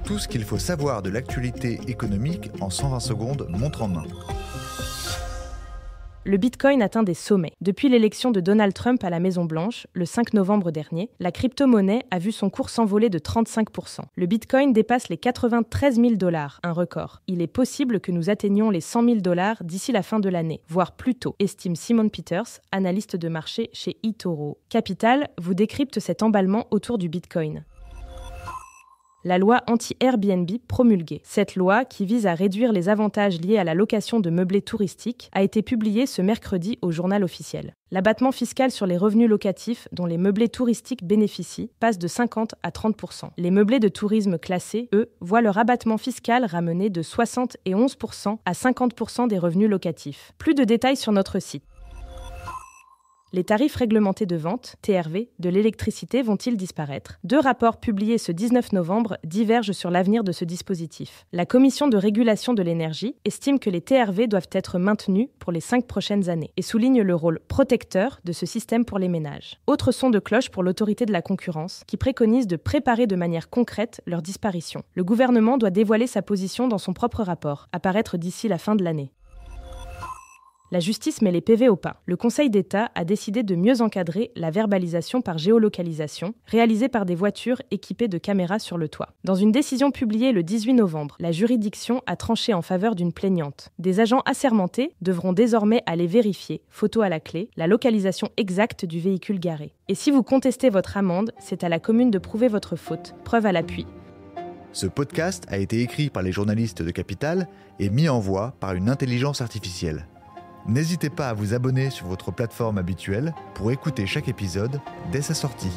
Tout ce qu'il faut savoir de l'actualité économique en 120 secondes, montre en main. Le Bitcoin atteint des sommets. Depuis l'élection de Donald Trump à la Maison-Blanche, le 5 novembre dernier, la crypto-monnaie a vu son cours s'envoler de 35%. Le Bitcoin dépasse les 93 000 $, un record. Il est possible que nous atteignions les 100 000 $ d'ici la fin de l'année, voire plus tôt, estime Simon Peters, analyste de marché chez eToro. Capital vous décrypte cet emballement autour du Bitcoin. La loi anti-Airbnb promulguée. Cette loi, qui vise à réduire les avantages liés à la location de meublés touristiques, a été publiée ce mercredi au Journal officiel. L'abattement fiscal sur les revenus locatifs dont les meublés touristiques bénéficient passe de 50 à 30%. Les meublés de tourisme classés, eux, voient leur abattement fiscal ramené de 71% à 50% des revenus locatifs. Plus de détails sur notre site. Les tarifs réglementés de vente, TRV, de l'électricité vont-ils disparaître ? 2 rapports publiés ce 19 novembre divergent sur l'avenir de ce dispositif. La Commission de régulation de l'énergie estime que les TRV doivent être maintenus pour les 5 prochaines années et souligne le rôle protecteur de ce système pour les ménages. Autre son de cloche pour l'autorité de la concurrence, qui préconise de préparer de manière concrète leur disparition. Le gouvernement doit dévoiler sa position dans son propre rapport, à paraître d'ici la fin de l'année. La justice met les PV au pas. Le Conseil d'État a décidé de mieux encadrer la verbalisation par géolocalisation, réalisée par des voitures équipées de caméras sur le toit. Dans une décision publiée le 18 novembre, la juridiction a tranché en faveur d'une plaignante. Des agents assermentés devront désormais aller vérifier, photo à la clé, la localisation exacte du véhicule garé. Et si vous contestez votre amende, c'est à la commune de prouver votre faute, preuve à l'appui. Ce podcast a été écrit par les journalistes de Capital et mis en voix par une intelligence artificielle. N'hésitez pas à vous abonner sur votre plateforme habituelle pour écouter chaque épisode dès sa sortie.